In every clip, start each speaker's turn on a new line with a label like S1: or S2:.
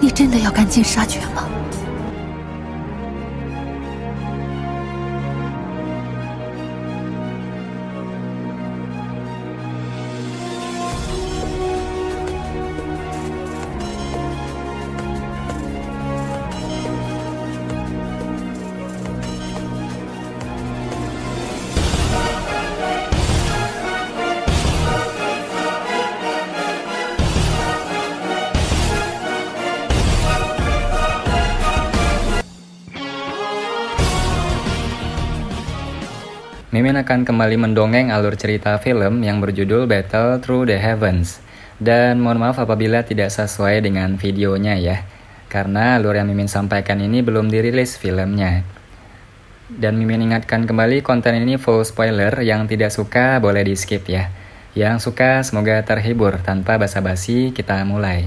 S1: 你真的要赶尽杀绝吗？
S2: Mimin akan kembali mendongeng alur cerita film yang berjudul Battle Through the Heavens. Dan mohon maaf apabila tidak sesuai dengan videonya ya, karena alur yang Mimin sampaikan ini belum dirilis filmnya. Dan Mimin ingatkan kembali, konten ini full spoiler, yang tidak suka boleh di skip ya. Yang suka semoga terhibur. Tanpa basa-basi kita mulai.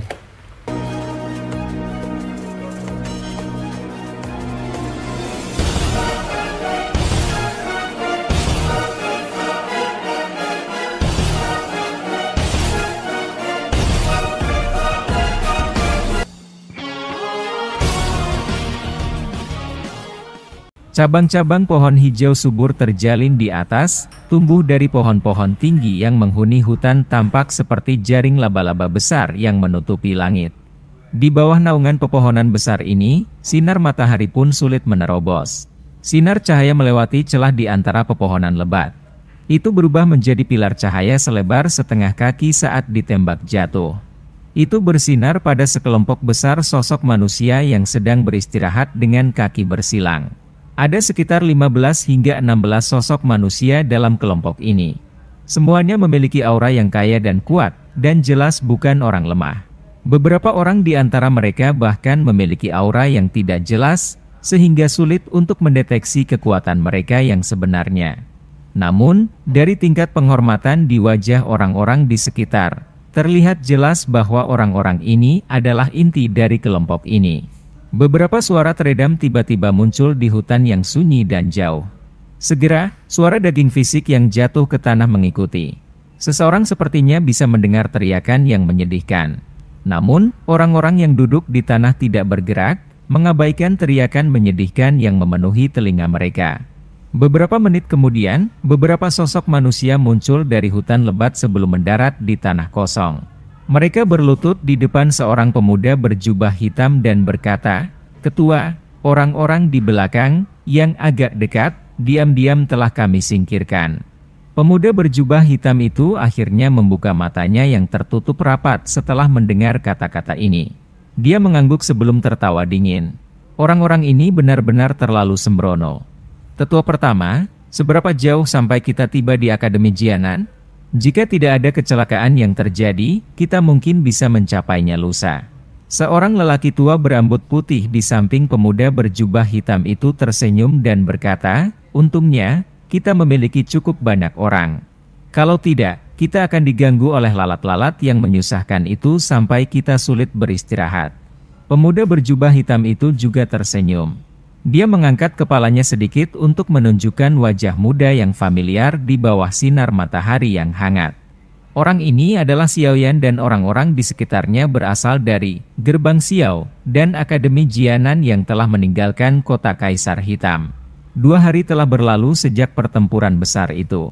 S3: Cabang-cabang pohon hijau subur terjalin di atas, tumbuh dari pohon-pohon tinggi yang menghuni hutan tampak seperti jaring laba-laba besar yang menutupi langit. Di bawah naungan pepohonan besar ini, sinar matahari pun sulit menerobos. Sinar cahaya melewati celah di antara pepohonan lebat. Itu berubah menjadi pilar cahaya selebar setengah kaki saat ditembak jatuh. Itu bersinar pada sekelompok besar sosok manusia yang sedang beristirahat dengan kaki bersilang. Ada sekitar 15 hingga 16 sosok manusia dalam kelompok ini. Semuanya memiliki aura yang kaya dan kuat, dan jelas bukan orang lemah. Beberapa orang di antara mereka bahkan memiliki aura yang tidak jelas, sehingga sulit untuk mendeteksi kekuatan mereka yang sebenarnya. Namun, dari tingkat penghormatan di wajah orang-orang di sekitar, terlihat jelas bahwa orang-orang ini adalah inti dari kelompok ini. Beberapa suara teredam tiba-tiba muncul di hutan yang sunyi dan jauh. Segera, suara daging fisik yang jatuh ke tanah mengikuti. Seseorang sepertinya bisa mendengar teriakan yang menyedihkan. Namun, orang-orang yang duduk di tanah tidak bergerak, mengabaikan teriakan menyedihkan yang memenuhi telinga mereka. Beberapa menit kemudian, beberapa sosok manusia muncul dari hutan lebat sebelum mendarat di tanah kosong. Mereka berlutut di depan seorang pemuda berjubah hitam dan berkata, "Ketua, orang-orang di belakang, yang agak dekat, diam-diam telah kami singkirkan." Pemuda berjubah hitam itu akhirnya membuka matanya yang tertutup rapat setelah mendengar kata-kata ini. Dia mengangguk sebelum tertawa dingin. Orang-orang ini benar-benar terlalu sembrono. Tetua pertama, seberapa jauh sampai kita tiba di Akademi Jianan? Jika tidak ada kecelakaan yang terjadi, kita mungkin bisa mencapainya lusa. Seorang lelaki tua berambut putih di samping pemuda berjubah hitam itu tersenyum dan berkata, "Untungnya, kita memiliki cukup banyak orang. Kalau tidak, kita akan diganggu oleh lalat-lalat yang menyusahkan itu sampai kita sulit beristirahat." Pemuda berjubah hitam itu juga tersenyum. Dia mengangkat kepalanya sedikit untuk menunjukkan wajah muda yang familiar di bawah sinar matahari yang hangat. Orang ini adalah Xiaoyan dan orang-orang di sekitarnya berasal dari Gerbang Xiao dan Akademi Jianan yang telah meninggalkan kota Kaisar Hitam. 2 hari telah berlalu sejak pertempuran besar itu.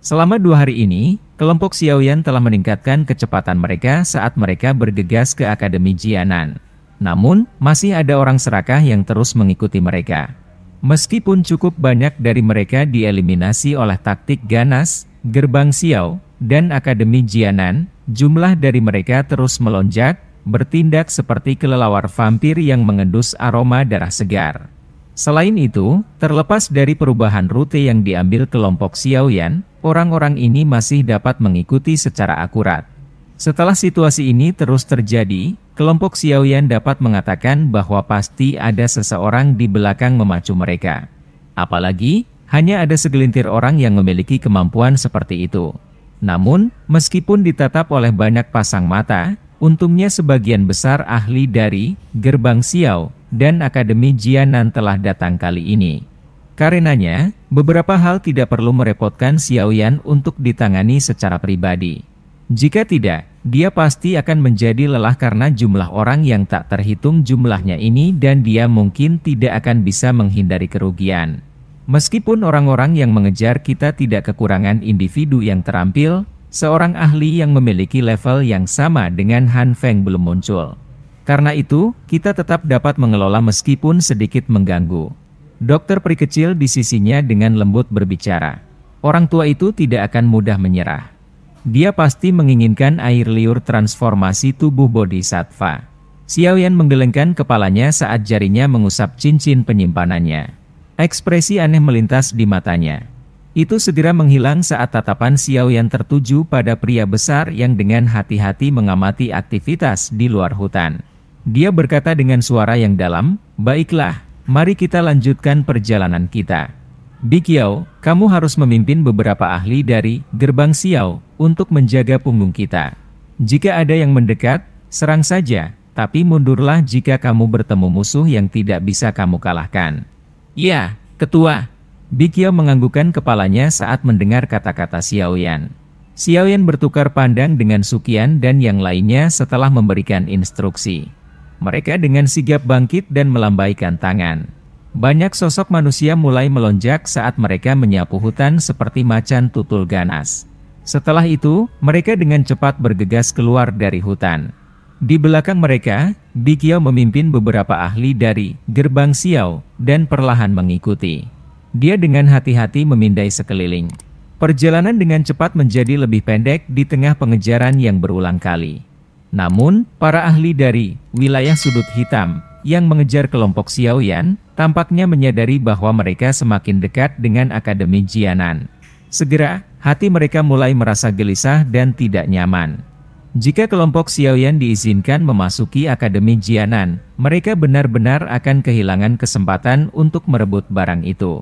S3: Selama 2 hari ini, kelompok Xiaoyan telah meningkatkan kecepatan mereka saat mereka bergegas ke Akademi Jianan. Namun, masih ada orang serakah yang terus mengikuti mereka. Meskipun cukup banyak dari mereka dieliminasi oleh taktik ganas, Gerbang Xiao, dan Akademi Jianan, jumlah dari mereka terus melonjak, bertindak seperti kelelawar vampir yang mengendus aroma darah segar. Selain itu, terlepas dari perubahan rute yang diambil kelompok Xiaoyan, orang-orang ini masih dapat mengikuti secara akurat. Setelah situasi ini terus terjadi, kelompok Xiaoyan dapat mengatakan bahwa pasti ada seseorang di belakang memacu mereka. Apalagi, hanya ada segelintir orang yang memiliki kemampuan seperti itu. Namun, meskipun ditatap oleh banyak pasang mata, untungnya sebagian besar ahli dari Gerbang Xiao dan Akademi Jianan telah datang kali ini. Karenanya, beberapa hal tidak perlu merepotkan Xiaoyan untuk ditangani secara pribadi. Jika tidak, Dia pasti akan menjadi lelah karena jumlah orang yang tak terhitung jumlahnya ini dan dia mungkin tidak akan bisa menghindari kerugian. Meskipun orang-orang yang mengejar kita tidak kekurangan individu yang terampil, seorang ahli yang memiliki level yang sama dengan Han Feng belum muncul. Karena itu, kita tetap dapat mengelola meskipun sedikit mengganggu. Dokter peri kecil di sisinya dengan lembut berbicara. Orang tua itu tidak akan mudah menyerah. Dia pasti menginginkan air liur transformasi tubuh bodhisattva. Xiaoyan menggelengkan kepalanya saat jarinya mengusap cincin penyimpanannya. Ekspresi aneh melintas di matanya. Itu segera menghilang saat tatapan Xiaoyan tertuju pada pria besar yang dengan hati-hati mengamati aktivitas di luar hutan. Dia berkata dengan suara yang dalam, "Baiklah, mari kita lanjutkan perjalanan kita. Bikiao, kamu harus memimpin beberapa ahli dari gerbang Xiao untuk menjaga punggung kita. Jika ada yang mendekat, serang saja, tapi mundurlah jika kamu bertemu musuh yang tidak bisa kamu kalahkan." "Ya, Ketua." Bikiao menganggukkan kepalanya saat mendengar kata-kata Xiaoyan. Xiaoyan bertukar pandang dengan Suqian dan yang lainnya setelah memberikan instruksi. Mereka dengan sigap bangkit dan melambaikan tangan. Banyak sosok manusia mulai melonjak saat mereka menyapu hutan seperti macan tutul ganas. Setelah itu, mereka dengan cepat bergegas keluar dari hutan. Di belakang mereka, Bikiao memimpin beberapa ahli dari gerbang Xiao dan perlahan mengikuti. Dia dengan hati-hati memindai sekeliling. Perjalanan dengan cepat menjadi lebih pendek di tengah pengejaran yang berulang kali. Namun, para ahli dari wilayah sudut hitam yang mengejar kelompok Xiaoyan tampaknya menyadari bahwa mereka semakin dekat dengan Akademi Jianan. Segera, hati mereka mulai merasa gelisah dan tidak nyaman. Jika kelompok Xiaoyan diizinkan memasuki Akademi Jianan, mereka benar-benar akan kehilangan kesempatan untuk merebut barang itu.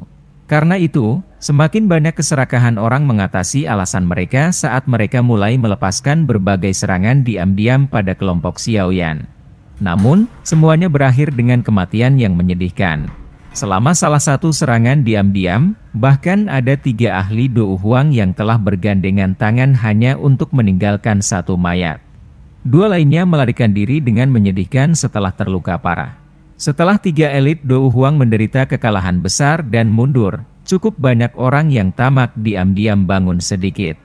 S3: Karena itu, semakin banyak keserakahan orang mengatasi alasan mereka saat mereka mulai melepaskan berbagai serangan diam-diam pada kelompok Xiaoyan. Namun, semuanya berakhir dengan kematian yang menyedihkan. Selama salah satu serangan diam-diam, bahkan ada 3 ahli Dou Huang yang telah bergandengan tangan hanya untuk meninggalkan satu mayat. 2 lainnya melarikan diri dengan menyedihkan setelah terluka parah. Setelah 3 elit Dou Huang menderita kekalahan besar dan mundur, cukup banyak orang yang tamak diam-diam bangun sedikit.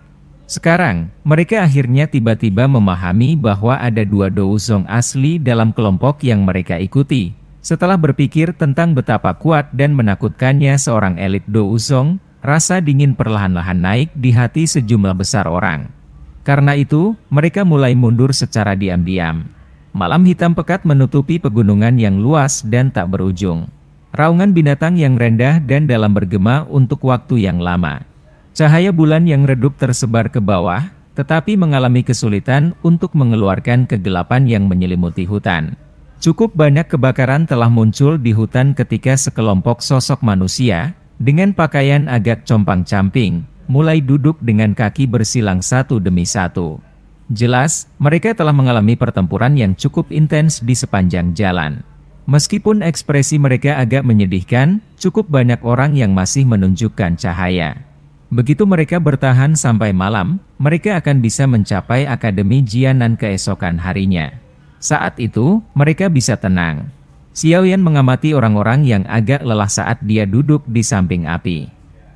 S3: Sekarang, mereka akhirnya tiba-tiba memahami bahwa ada 2 Douzong asli dalam kelompok yang mereka ikuti. Setelah berpikir tentang betapa kuat dan menakutkannya seorang elit Douzong, rasa dingin perlahan-lahan naik di hati sejumlah besar orang. Karena itu, mereka mulai mundur secara diam-diam. Malam hitam pekat menutupi pegunungan yang luas dan tak berujung. Raungan binatang yang rendah dan dalam bergema untuk waktu yang lama. Cahaya bulan yang redup tersebar ke bawah, tetapi mengalami kesulitan untuk mengeluarkan kegelapan yang menyelimuti hutan. Cukup banyak kebakaran telah muncul di hutan ketika sekelompok sosok manusia, dengan pakaian agak compang-camping, mulai duduk dengan kaki bersilang satu demi satu. Jelas, mereka telah mengalami pertempuran yang cukup intens di sepanjang jalan. Meskipun ekspresi mereka agak menyedihkan, cukup banyak orang yang masih menunjukkan cahaya. Begitu mereka bertahan sampai malam, mereka akan bisa mencapai Akademi Jianan keesokan harinya. Saat itu, mereka bisa tenang. Xiaoyan mengamati orang-orang yang agak lelah saat dia duduk di samping api.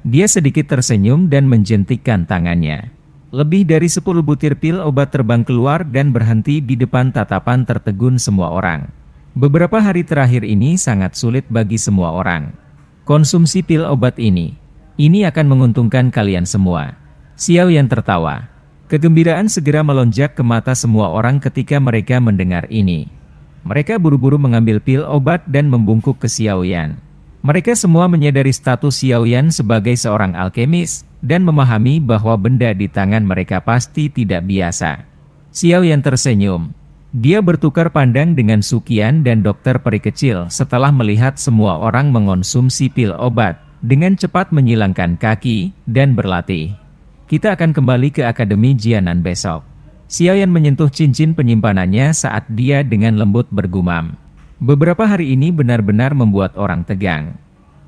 S3: Dia sedikit tersenyum dan menjentikkan tangannya. Lebih dari 10 butir pil obat terbang keluar dan berhenti di depan tatapan tertegun semua orang. Beberapa hari terakhir ini sangat sulit bagi semua orang. Konsumsi pil obat ini akan menguntungkan kalian semua. Xiaoyan tertawa. Kegembiraan segera melonjak ke mata semua orang ketika mereka mendengar ini. Mereka buru-buru mengambil pil obat dan membungkuk ke Xiaoyan. Mereka semua menyadari status Xiaoyan sebagai seorang alkemis, dan memahami bahwa benda di tangan mereka pasti tidak biasa. Xiaoyan tersenyum. Dia bertukar pandang dengan Suqian dan dokter peri kecil setelah melihat semua orang mengonsumsi pil obat, dengan cepat menyilangkan kaki, dan berlatih. Kita akan kembali ke Akademi Jianan besok. Xiaoyan menyentuh cincin penyimpanannya saat dia dengan lembut bergumam. Beberapa hari ini benar-benar membuat orang tegang.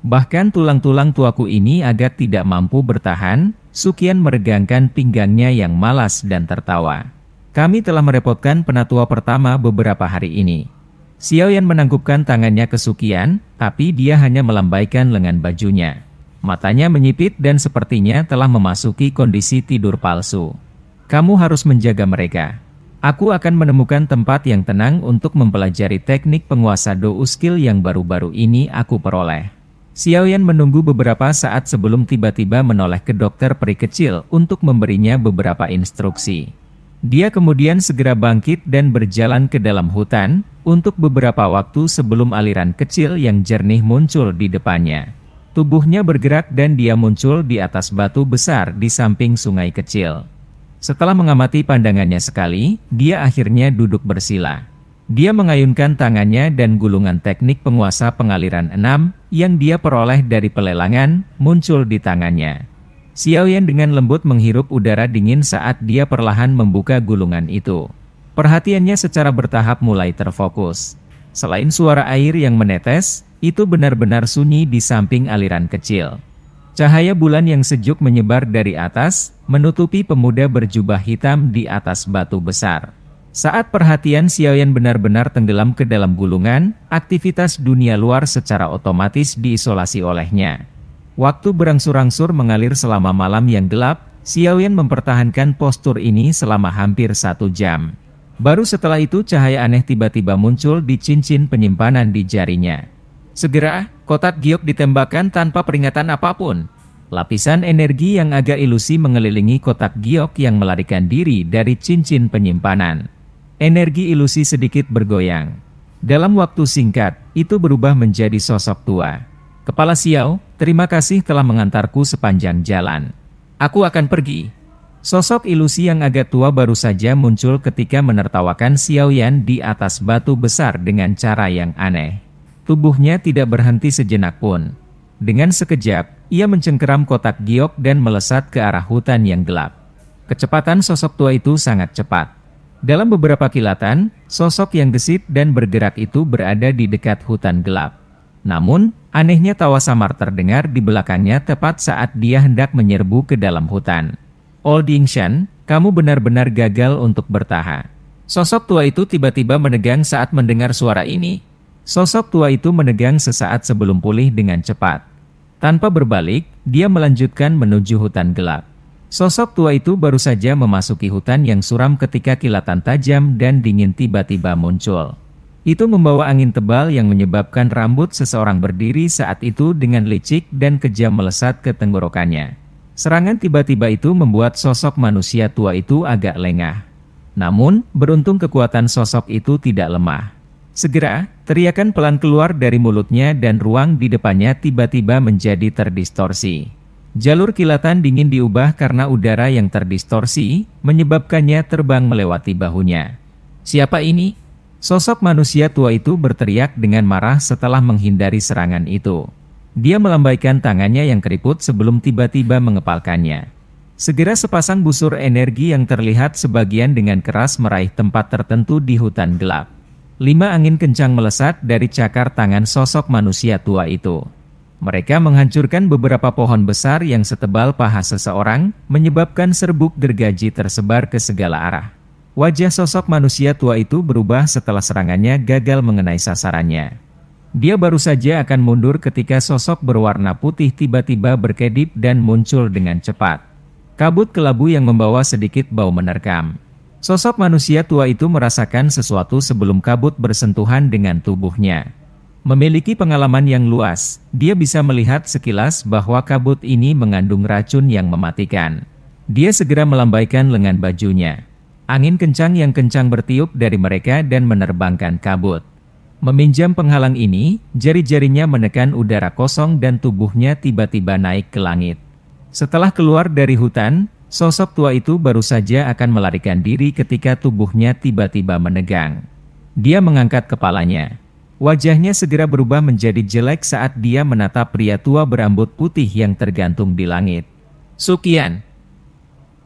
S3: Bahkan tulang-tulang tuaku ini agak tidak mampu bertahan. Suqian meregangkan pinggangnya yang malas dan tertawa. Kami telah merepotkan penatua pertama beberapa hari ini. Xiaoyan menangkupkan tangannya ke Suqian, tapi dia hanya melambaikan lengan bajunya. Matanya menyipit dan sepertinya telah memasuki kondisi tidur palsu. Kamu harus menjaga mereka. Aku akan menemukan tempat yang tenang untuk mempelajari teknik penguasa Do skill yang baru-baru ini aku peroleh. Xiaoyan menunggu beberapa saat sebelum tiba-tiba menoleh ke dokter peri kecil untuk memberinya beberapa instruksi. Dia kemudian segera bangkit dan berjalan ke dalam hutan, untuk beberapa waktu sebelum aliran kecil yang jernih muncul di depannya. Tubuhnya bergerak dan dia muncul di atas batu besar di samping sungai kecil. Setelah mengamati pandangannya sekali, dia akhirnya duduk bersila. Dia mengayunkan tangannya dan gulungan teknik penguasa pengaliran 6 yang dia peroleh dari pelelangan muncul di tangannya. Xiaoyan dengan lembut menghirup udara dingin saat dia perlahan membuka gulungan itu. Perhatiannya secara bertahap mulai terfokus. Selain suara air yang menetes, itu benar-benar sunyi di samping aliran kecil. Cahaya bulan yang sejuk menyebar dari atas, menutupi pemuda berjubah hitam di atas batu besar. Saat perhatian Xiaoyan benar-benar tenggelam ke dalam gulungan, aktivitas dunia luar secara otomatis diisolasi olehnya. Waktu berangsur-angsur mengalir selama malam yang gelap, Xiaoyan mempertahankan postur ini selama hampir 1 jam. Baru setelah itu cahaya aneh tiba-tiba muncul di cincin penyimpanan di jarinya. Segera, kotak giok ditembakkan tanpa peringatan apapun. Lapisan energi yang agak ilusi mengelilingi kotak giok yang melarikan diri dari cincin penyimpanan. Energi ilusi sedikit bergoyang. Dalam waktu singkat, itu berubah menjadi sosok tua. Kepala Xiao, terima kasih telah mengantarku sepanjang jalan. Aku akan pergi. Sosok ilusi yang agak tua baru saja muncul ketika menertawakan Xiaoyan di atas batu besar dengan cara yang aneh. Tubuhnya tidak berhenti sejenak pun. Dengan sekejap, ia mencengkeram kotak giok dan melesat ke arah hutan yang gelap. Kecepatan sosok tua itu sangat cepat. Dalam beberapa kilatan, sosok yang gesit dan bergerak itu berada di dekat hutan gelap. Namun, anehnya tawa samar terdengar di belakangnya tepat saat dia hendak menyerbu ke dalam hutan. Old Yingshan, kamu benar-benar gagal untuk bertahan. Sosok tua itu tiba-tiba menegang saat mendengar suara ini. Sosok tua itu menegang sesaat sebelum pulih dengan cepat. Tanpa berbalik, dia melanjutkan menuju hutan gelap. Sosok tua itu baru saja memasuki hutan yang suram ketika kilatan tajam dan dingin tiba-tiba muncul. Itu membawa angin tebal yang menyebabkan rambut seseorang berdiri saat itu dengan licik dan kejam melesat ke tenggorokannya. Serangan tiba-tiba itu membuat sosok manusia tua itu agak lengah. Namun, beruntung kekuatan sosok itu tidak lemah. Segera, teriakan pelan keluar dari mulutnya dan ruang di depannya tiba-tiba menjadi terdistorsi. Jalur kilatan dingin diubah karena udara yang terdistorsi, menyebabkannya terbang melewati bahunya. Siapa ini? Sosok manusia tua itu berteriak dengan marah setelah menghindari serangan itu. Dia melambaikan tangannya yang keriput sebelum tiba-tiba mengepalkannya. Segera sepasang busur energi yang terlihat sebagian dengan keras meraih tempat tertentu di hutan gelap. 5 angin kencang melesat dari cakar tangan sosok manusia tua itu. Mereka menghancurkan beberapa pohon besar yang setebal paha seseorang, menyebabkan serbuk gergaji tersebar ke segala arah. Wajah sosok manusia tua itu berubah setelah serangannya gagal mengenai sasarannya. Dia baru saja akan mundur ketika sosok berwarna putih tiba-tiba berkedip dan muncul dengan cepat. Kabut kelabu yang membawa sedikit bau menerkam. Sosok manusia tua itu merasakan sesuatu sebelum kabut bersentuhan dengan tubuhnya. Memiliki pengalaman yang luas, dia bisa melihat sekilas bahwa kabut ini mengandung racun yang mematikan. Dia segera melambaikan lengan bajunya. Angin kencang yang kencang bertiup dari mereka dan menerbangkan kabut. Meminjam penghalang ini, jari-jarinya menekan udara kosong dan tubuhnya tiba-tiba naik ke langit. Setelah keluar dari hutan, sosok tua itu baru saja akan melarikan diri ketika tubuhnya tiba-tiba menegang. Dia mengangkat kepalanya. Wajahnya segera berubah menjadi jelek saat dia menatap pria tua berambut putih yang tergantung di langit. Suqian.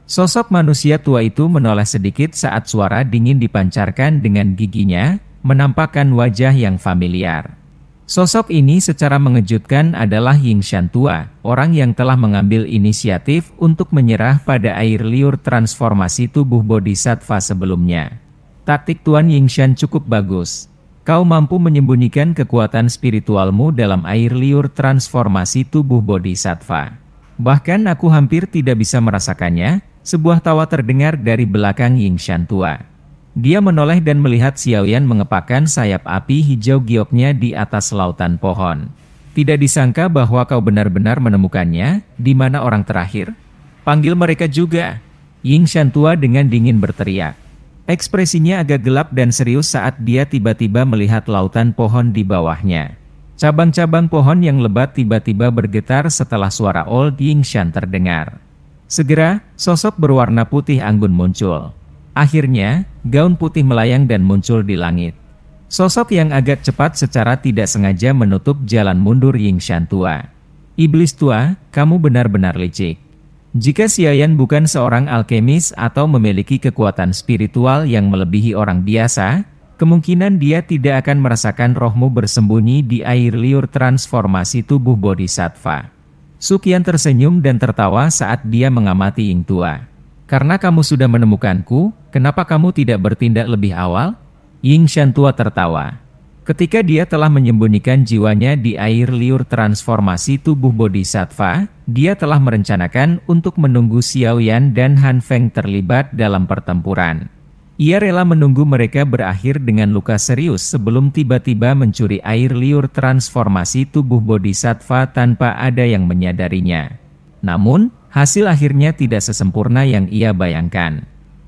S3: Sosok manusia tua itu menoleh sedikit saat suara dingin dipancarkan dengan giginya, menampakkan wajah yang familiar. Sosok ini secara mengejutkan adalah Yingshan tua, orang yang telah mengambil inisiatif untuk menyerah pada air liur transformasi tubuh bodhisattva sebelumnya. Taktik Tuan Yingshan cukup bagus. Kau mampu menyembunyikan kekuatan spiritualmu dalam air liur transformasi tubuh bodhisattva. Bahkan aku hampir tidak bisa merasakannya. Sebuah tawa terdengar dari belakang Yingshan tua. Dia menoleh dan melihat Xiaoyan mengepakkan sayap api hijau gioknya di atas lautan pohon. Tidak disangka bahwa kau benar-benar menemukannya. Di mana orang terakhir? Panggil mereka juga. Yingshan tua dengan dingin berteriak. Ekspresinya agak gelap dan serius saat dia tiba-tiba melihat lautan pohon di bawahnya. Cabang-cabang pohon yang lebat tiba-tiba bergetar setelah suara Old Yingshan terdengar. Segera, sosok berwarna putih anggun muncul. Akhirnya, gaun putih melayang dan muncul di langit. Sosok yang agak cepat secara tidak sengaja menutup jalan mundur Yingshan tua. Iblis tua, kamu benar-benar licik. Jika Xiaoyan bukan seorang alkemis atau memiliki kekuatan spiritual yang melebihi orang biasa, kemungkinan dia tidak akan merasakan rohmu bersembunyi di air liur transformasi tubuh bodhisattva. Suqian tersenyum dan tertawa saat dia mengamati Ying tua. Karena kamu sudah menemukanku, kenapa kamu tidak bertindak lebih awal? Yingshan tua tertawa. Ketika dia telah menyembunyikan jiwanya di air liur transformasi tubuh bodhisattva, dia telah merencanakan untuk menunggu Xiaoyan dan Han Feng terlibat dalam pertempuran. Ia rela menunggu mereka berakhir dengan luka serius sebelum tiba-tiba mencuri air liur transformasi tubuh bodhisattva tanpa ada yang menyadarinya. Namun, hasil akhirnya tidak sesempurna yang ia bayangkan.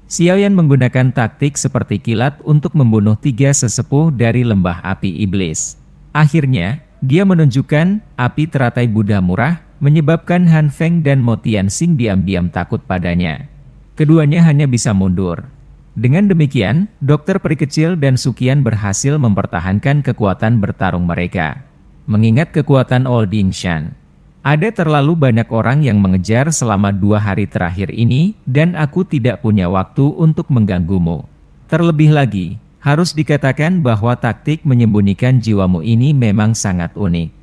S3: Xiaoyan menggunakan taktik seperti kilat untuk membunuh 3 sesepuh dari lembah api iblis. Akhirnya, dia menunjukkan api teratai Buddha murah, menyebabkan Han Feng dan Mo Tianxing diam-diam takut padanya. Keduanya hanya bisa mundur. Dengan demikian, Dokter Peri Kecil dan Suqian berhasil mempertahankan kekuatan bertarung mereka. Mengingat kekuatan Old Yingshan, ada terlalu banyak orang yang mengejar selama 2 hari terakhir ini, dan aku tidak punya waktu untuk mengganggumu. Terlebih lagi, harus dikatakan bahwa taktik menyembunyikan jiwamu ini memang sangat unik.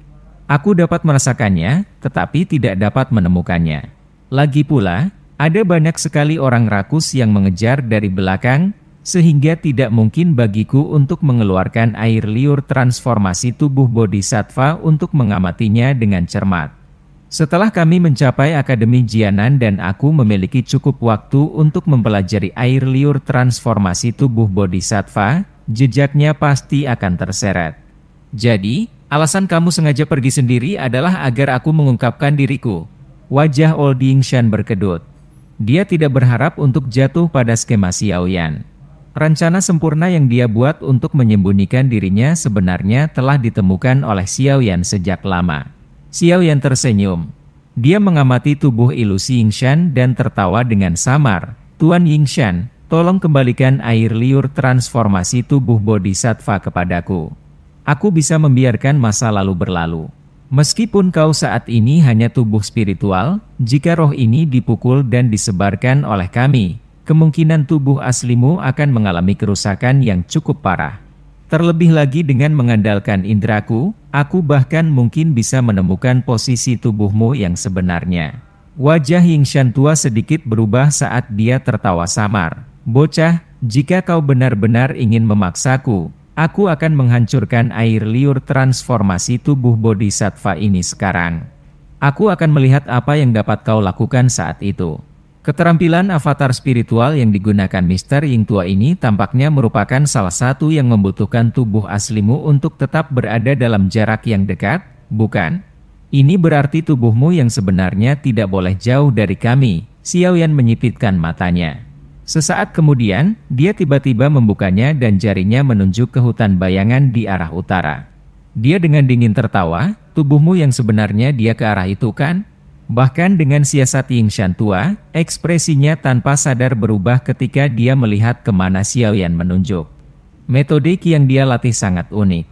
S3: Aku dapat merasakannya, tetapi tidak dapat menemukannya. Lagi pula, ada banyak sekali orang rakus yang mengejar dari belakang, sehingga tidak mungkin bagiku untuk mengeluarkan air liur transformasi tubuh bodhisattva untuk mengamatinya dengan cermat. Setelah kami mencapai Akademi Jianan dan aku memiliki cukup waktu untuk mempelajari air liur transformasi tubuh bodhisattva, jejaknya pasti akan terseret. Jadi, alasan kamu sengaja pergi sendiri adalah agar aku mengungkapkan diriku. Wajah Old Yingshan berkedut. Dia tidak berharap untuk jatuh pada skema Xiaoyan. Rencana sempurna yang dia buat untuk menyembunyikan dirinya sebenarnya telah ditemukan oleh Xiaoyan sejak lama. Xiaoyan tersenyum. Dia mengamati tubuh ilusi Yingshan dan tertawa dengan samar. Tuan Yingshan, tolong kembalikan air liur transformasi tubuh bodhisattva kepadaku. Aku bisa membiarkan masa lalu berlalu. Meskipun kau saat ini hanya tubuh spiritual, jika roh ini dipukul dan disebarkan oleh kami, kemungkinan tubuh aslimu akan mengalami kerusakan yang cukup parah. Terlebih lagi dengan mengandalkan indraku, aku bahkan mungkin bisa menemukan posisi tubuhmu yang sebenarnya. Wajah Yingshan tua sedikit berubah saat dia tertawa samar. Bocah, jika kau benar-benar ingin memaksaku, aku akan menghancurkan air liur transformasi tubuh bodhisattva ini sekarang. Aku akan melihat apa yang dapat kau lakukan saat itu. Keterampilan avatar spiritual yang digunakan Mr. Ying tua ini tampaknya merupakan salah satu yang membutuhkan tubuh aslimu untuk tetap berada dalam jarak yang dekat, bukan? Ini berarti tubuhmu yang sebenarnya tidak boleh jauh dari kami. Xiaoyan menyipitkan matanya. Sesaat kemudian, dia tiba-tiba membukanya dan jarinya menunjuk ke hutan bayangan di arah utara. Dia dengan dingin tertawa, tubuhmu yang sebenarnya dia ke arah itu kan? Bahkan dengan siasat Yingshan tua, ekspresinya tanpa sadar berubah ketika dia melihat kemana Xiaoyan menunjuk. Metodik yang dia latih sangat unik.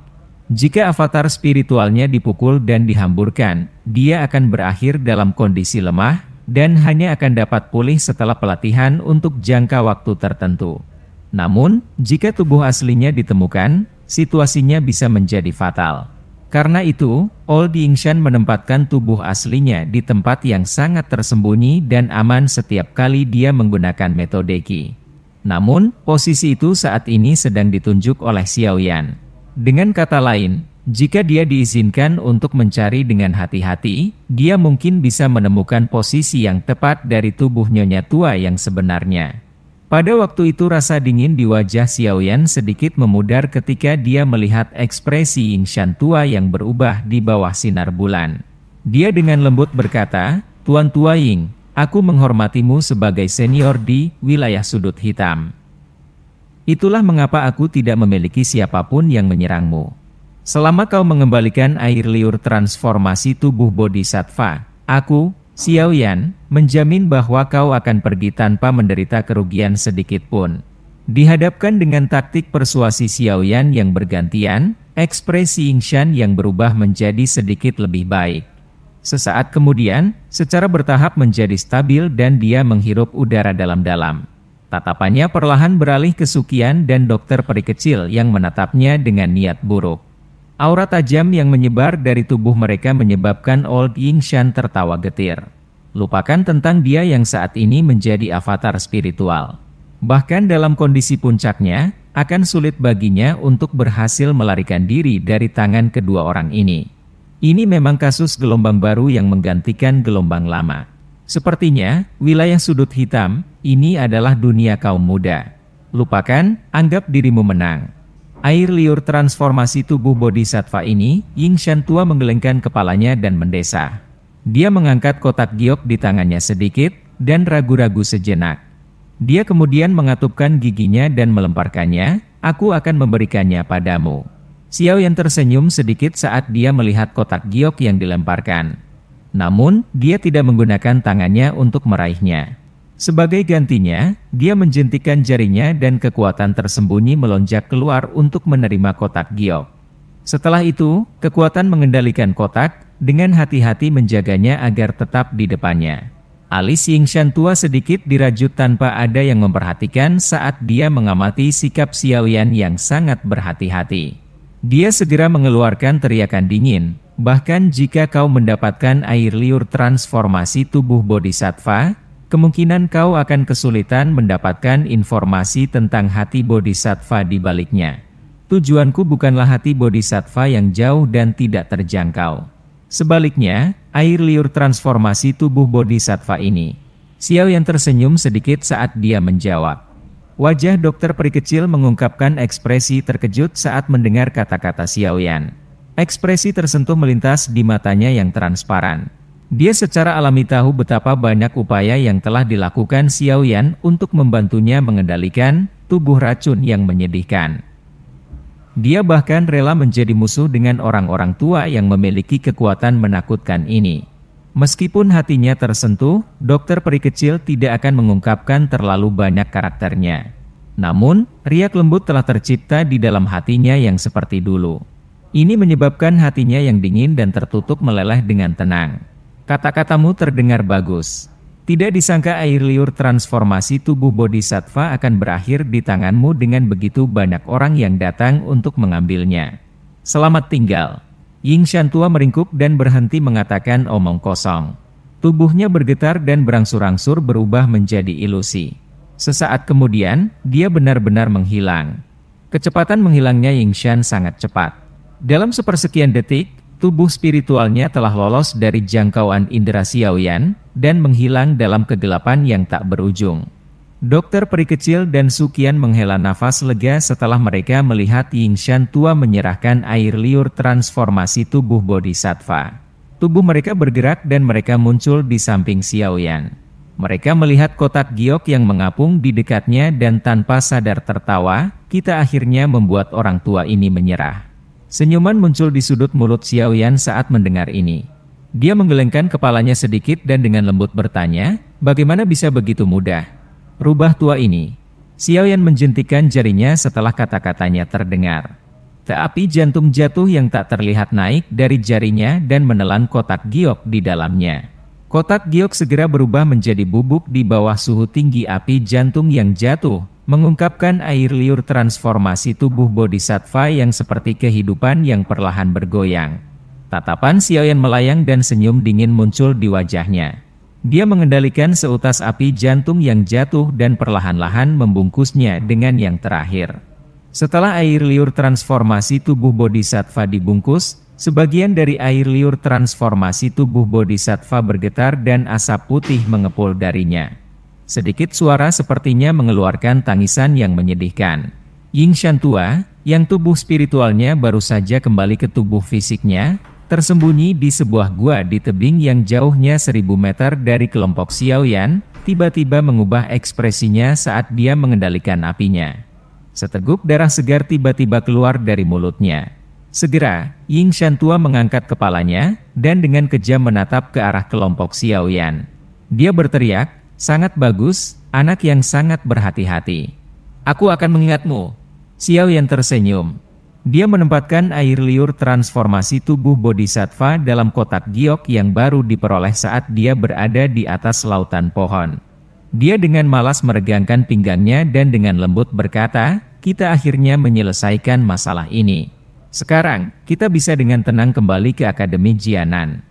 S3: Jika avatar spiritualnya dipukul dan dihamburkan, dia akan berakhir dalam kondisi lemah, dan hanya akan dapat pulih setelah pelatihan untuk jangka waktu tertentu. Namun, jika tubuh aslinya ditemukan, situasinya bisa menjadi fatal. Karena itu, Old Yingshan menempatkan tubuh aslinya di tempat yang sangat tersembunyi dan aman setiap kali dia menggunakan metode Qi. Namun, posisi itu saat ini sedang ditunjuk oleh Xiaoyan. Dengan kata lain, jika dia diizinkan untuk mencari dengan hati-hati, dia mungkin bisa menemukan posisi yang tepat dari tubuh nyonya tua yang sebenarnya. Pada waktu itu rasa dingin di wajah Xiaoyan sedikit memudar ketika dia melihat ekspresi Yingshan tua yang berubah di bawah sinar bulan. Dia dengan lembut berkata, "Tuan Tua Ying, aku menghormatimu sebagai senior di wilayah sudut hitam. Itulah mengapa aku tidak memiliki siapapun yang menyerangmu. Selama kau mengembalikan air liur transformasi tubuh Bodhisattva, aku, Xiaoyan, menjamin bahwa kau akan pergi tanpa menderita kerugian sedikit pun." Dihadapkan dengan taktik persuasi Xiaoyan yang bergantian, ekspresi Yingshan yang berubah menjadi sedikit lebih baik. Sesaat kemudian, secara bertahap menjadi stabil dan dia menghirup udara dalam-dalam. Tatapannya perlahan beralih ke Suqian dan dokter peri kecil yang menatapnya dengan niat buruk. Aura tajam yang menyebar dari tubuh mereka menyebabkan Old Yingshan tertawa getir. Lupakan tentang dia yang saat ini menjadi avatar spiritual. Bahkan dalam kondisi puncaknya, akan sulit baginya untuk berhasil melarikan diri dari tangan kedua orang ini. Ini memang kasus gelombang baru yang menggantikan gelombang lama. Sepertinya, wilayah sudut hitam, ini adalah dunia kaum muda. Lupakan, anggap dirimu menang. Air liur transformasi tubuh Bodhisattva ini, Yingshan tua menggelengkan kepalanya dan mendesah. Dia mengangkat kotak giok di tangannya sedikit, dan ragu-ragu sejenak. Dia kemudian mengatupkan giginya dan melemparkannya, "Aku akan memberikannya padamu." Xiaoyan tersenyum sedikit saat dia melihat kotak giok yang dilemparkan. Namun, dia tidak menggunakan tangannya untuk meraihnya. Sebagai gantinya, dia menjentikan jarinya dan kekuatan tersembunyi melonjak keluar untuk menerima kotak giok. Setelah itu, kekuatan mengendalikan kotak, dengan hati-hati menjaganya agar tetap di depannya. Alis Yingshan tua sedikit dirajut tanpa ada yang memperhatikan saat dia mengamati sikap Xiaoyan yang sangat berhati-hati. Dia segera mengeluarkan teriakan dingin, "Bahkan jika kau mendapatkan air liur transformasi tubuh Bodhisattva, kemungkinan kau akan kesulitan mendapatkan informasi tentang hati Bodhisattva di baliknya. Tujuanku bukanlah hati Bodhisattva yang jauh dan tidak terjangkau. Sebaliknya, air liur transformasi tubuh Bodhisattva ini." Xiaoyan tersenyum sedikit saat dia menjawab. Wajah dokter peri kecil mengungkapkan ekspresi terkejut saat mendengar kata-kata Xiaoyan. Ekspresi tersentuh melintas di matanya yang transparan. Dia secara alami tahu betapa banyak upaya yang telah dilakukan Xiaoyan untuk membantunya mengendalikan tubuh racun yang menyedihkan. Dia bahkan rela menjadi musuh dengan orang-orang tua yang memiliki kekuatan menakutkan ini. Meskipun hatinya tersentuh, dokter peri kecil tidak akan mengungkapkan terlalu banyak karakternya. Namun, riak lembut telah tercipta di dalam hatinya yang seperti dulu. Ini menyebabkan hatinya yang dingin dan tertutup meleleh dengan tenang. "Kata-katamu terdengar bagus. Tidak disangka air liur transformasi tubuh Bodhisattva akan berakhir di tanganmu dengan begitu banyak orang yang datang untuk mengambilnya. Selamat tinggal." Yingshan tua meringkuk dan berhenti mengatakan omong kosong. Tubuhnya bergetar dan berangsur-angsur berubah menjadi ilusi. Sesaat kemudian, dia benar-benar menghilang. Kecepatan menghilangnya Yingshan sangat cepat. Dalam sepersekian detik, tubuh spiritualnya telah lolos dari jangkauan indera Xiaoyan dan menghilang dalam kegelapan yang tak berujung. Dokter peri kecil dan Suqian menghela nafas lega setelah mereka melihat Yingshan tua menyerahkan air liur transformasi tubuh Bodhisattva. Tubuh mereka bergerak dan mereka muncul di samping Xiaoyan. Mereka melihat kotak giok yang mengapung di dekatnya dan tanpa sadar tertawa, "Kita akhirnya membuat orang tua ini menyerah." Senyuman muncul di sudut mulut Xiaoyan saat mendengar ini. Dia menggelengkan kepalanya sedikit dan dengan lembut bertanya, "Bagaimana bisa begitu mudah rubah tua ini?" Xiaoyan menjentikan jarinya setelah kata-katanya terdengar. Api jantung jatuh yang tak terlihat naik dari jarinya dan menelan kotak giok di dalamnya. Kotak giok segera berubah menjadi bubuk di bawah suhu tinggi api jantung yang jatuh, mengungkapkan air liur transformasi tubuh bodhisattva yang seperti kehidupan yang perlahan bergoyang. Tatapan Xiaoyan melayang dan senyum dingin muncul di wajahnya. Dia mengendalikan seutas api jantung yang jatuh dan perlahan-lahan membungkusnya dengan yang terakhir. Setelah air liur transformasi tubuh bodhisattva dibungkus, sebagian dari air liur transformasi tubuh bodhisattva bergetar dan asap putih mengepul darinya. Sedikit suara sepertinya mengeluarkan tangisan yang menyedihkan. Ying Shantua, yang tubuh spiritualnya baru saja kembali ke tubuh fisiknya, tersembunyi di sebuah gua di tebing yang jauhnya 1000 meter dari kelompok Xiaoyan, tiba-tiba mengubah ekspresinya saat dia mengendalikan apinya. Seteguk darah segar tiba-tiba keluar dari mulutnya. Segera, Ying Shantua mengangkat kepalanya, dan dengan kejam menatap ke arah kelompok Xiaoyan. Dia berteriak, "Sangat bagus, anak yang sangat berhati-hati. Aku akan mengingatmu." Xiaoyan tersenyum. Dia menempatkan air liur transformasi tubuh bodhisattva dalam kotak giok yang baru diperoleh saat dia berada di atas lautan pohon. Dia dengan malas meregangkan pinggangnya dan dengan lembut berkata, "Kita akhirnya menyelesaikan masalah ini. Sekarang, kita bisa dengan tenang kembali ke Akademi Jianan."